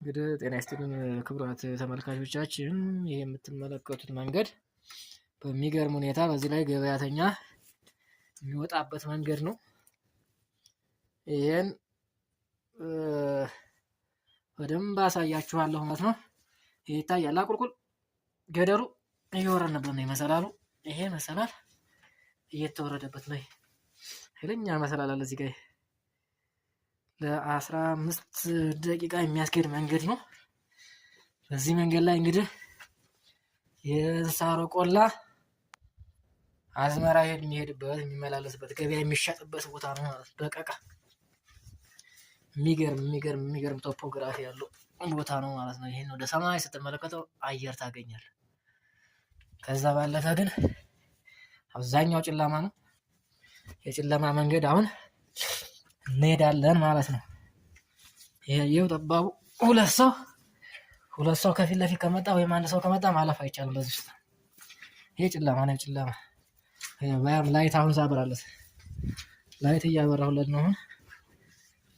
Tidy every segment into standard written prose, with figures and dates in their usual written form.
እንግዲህ ጤና ይስጥልኝ ክቡራት ተመልካቾቻችን፣ ይሄ የምትመለከቱት መንገድ በሚገርም ሁኔታ በዚህ ላይ ገበያተኛ የሚወጣበት መንገድ ነው። ይሄን በደንብ አሳያችኋለሁ ማለት ነው። ይሄ ይታያል። አቁልቁል ገደሩ እየወረድንበት ነው። መሰላሉ ይሄ መሰላል እየተወረደበት ነው። ኃይለኛ መሰላል አለ እዚህ ጋር። ለ15 ደቂቃ የሚያስኬድ መንገድ ነው። በዚህ መንገድ ላይ እንግዲህ የእንሳሮ ቆላ አዝመራ የሚሄድበት የሚመላለስበት ገበያ የሚሸጥበት ቦታ ነው ማለት ነው። በቀቃ የሚገርም ቶፖግራፊ ያለው ቦታ ነው ማለት ነው። ይሄን ወደ ሰማይ ስትመለከተው አየር ታገኛለህ። ከዛ ባለፈ ግን አብዛኛው ጨለማ ነው። የጨለማ መንገድ አሁን እንሄዳለን ማለት ነው። ይሄው ጠባቡ ሁለት ሰው ከፊት ለፊት ከመጣ ወይም አንድ ሰው ከመጣ ማለፍ አይቻልም በዚህ ውስጥ። ይሄ ጨለማ ነው። ጨለማ ላይት አሁን ሳብራለት ላይት እያበራሁለት ነው። አሁን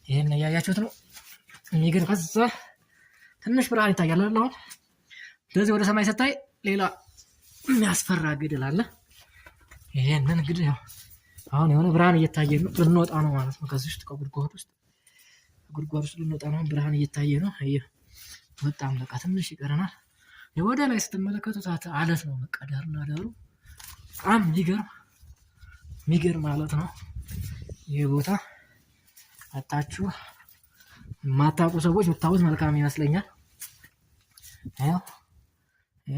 ይሄን እያያችሁት ነው። የሚገርም ከዛ ትንሽ ብርሃን ይታያል አይደል? አሁን እንደዚህ ወደ ሰማይ ስታይ ሌላ የሚያስፈራ ገደል አለ። ይሄንን እንግዲህ ያው አሁን የሆነ ብርሃን እየታየ ነው። ልንወጣ ነው ማለት ነው። ከዚህ ውስጥ ከጉድጓድ ውስጥ ልንወጣ ነው። ብርሃን እየታየ ነው። ወጣም በቃ ትንሽ ይቀረናል። ወደ ላይ ስትመለከቱት አለት ነው። በቃ ዳርና ዳሩ በጣም የሚገርም ማለት ነው። ይሄ ቦታ አታችሁ የማታውቁ ሰዎች ብታዩት መልካም ይመስለኛል። ይሄው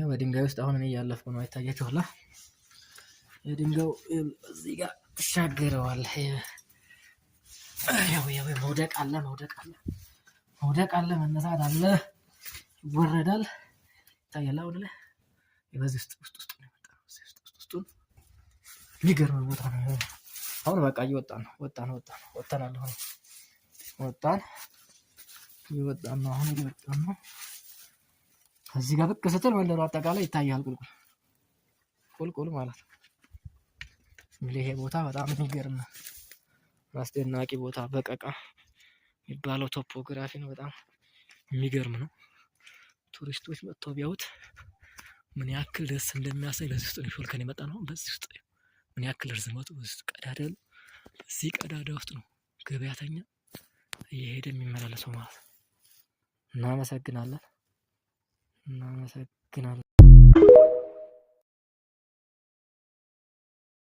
በድንጋይ ውስጥ አሁን እኔ እያለፍኩ ነው። አይታያችኋል? የድንጋዩ እዚህ ጋር ተሻገረዋል። ያው መውደቅ አለ፣ መነሳት አለ፣ ይወረዳል። ይታያል ወደ ላይ። በዚህ ውስጥ ነው የመጣው። ውስጥ የሚገርም ቦታ ነው። አሁን በቃ እየወጣን ነው። ወጣን። ከዚህ ጋር ብቅ ስትል መንደሩ አጠቃላይ ይታያል። ቁልቁል ማለት ነው። ይሄ ቦታ በጣም የሚገርም ነው። አስደናቂ ቦታ በቀቃ የሚባለው ቶፖግራፊ ነው። በጣም የሚገርም ነው። ቱሪስቶች መጥተው ቢያዩት ምን ያክል ደስ እንደሚያሳይ። በዚህ ውስጥ ነው ሾልከን የመጣ ነው። በዚህ ውስጥ ምን ያክል ርዝመቱ በዚህ ቀዳዳ ያለው እዚህ ቀዳዳ ውስጥ ነው ገበያተኛ እየሄደ የሚመላለሰው ማለት ነው። እናመሰግናለን።